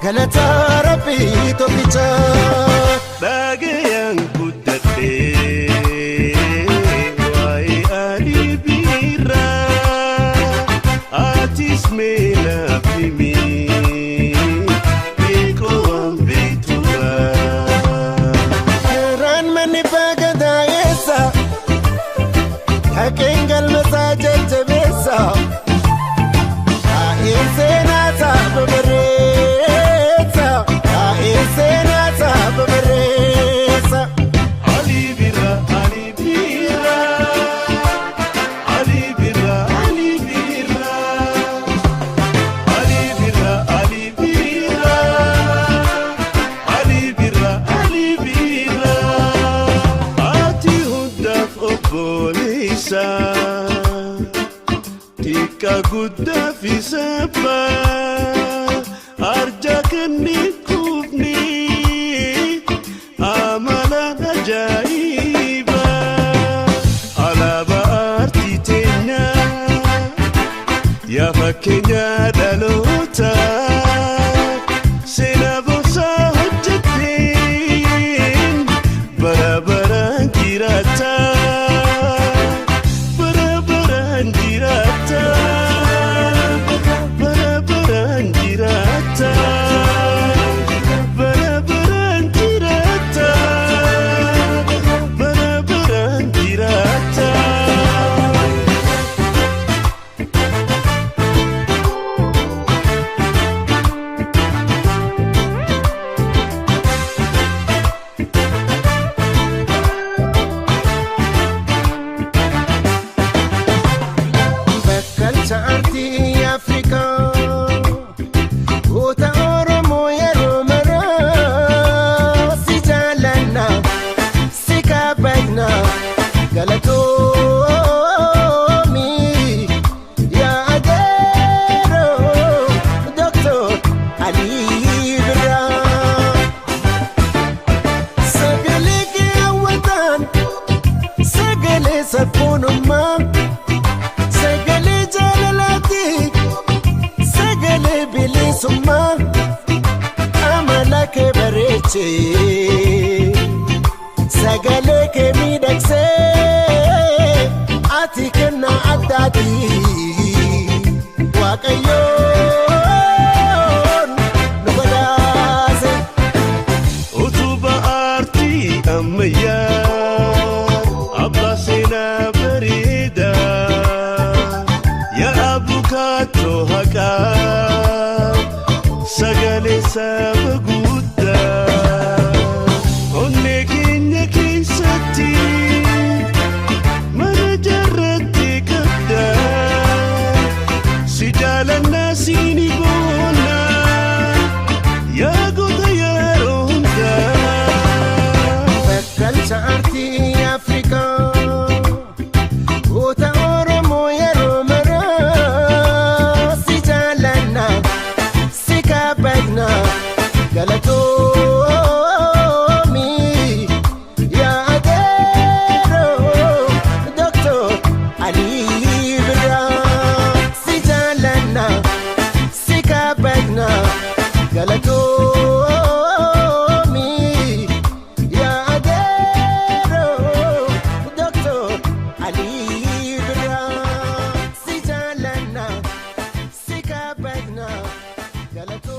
galata rabbi tokkicha dhagayaan guddadhee waa'ee Ali Birraa atis meelaaf himii beekoo waan beektuudha karaan manni baagadaa'eessa haqeen galmasaa jajjabeessa tika guddaa fi sabbaa arja kanni kufni amalaan ajaa'iba alaabaa aartii teenyaa yaa fakkeenya dhaloota seenaa boonsaa hojjetteen bara baraan jiraata. Sagale ke miidhagsee ati kenna addaati waaqayyoon nu badhaase utuba aartii ammayyaa abbaa seenaa bareedaa yaa abukaatoo haqaa sagalee saba guddaa Sini bona ya gota ya ronda Bekkal saarti Afrika Gota Oromo ya romara si jalana si kabagna galato mi ya galatooma.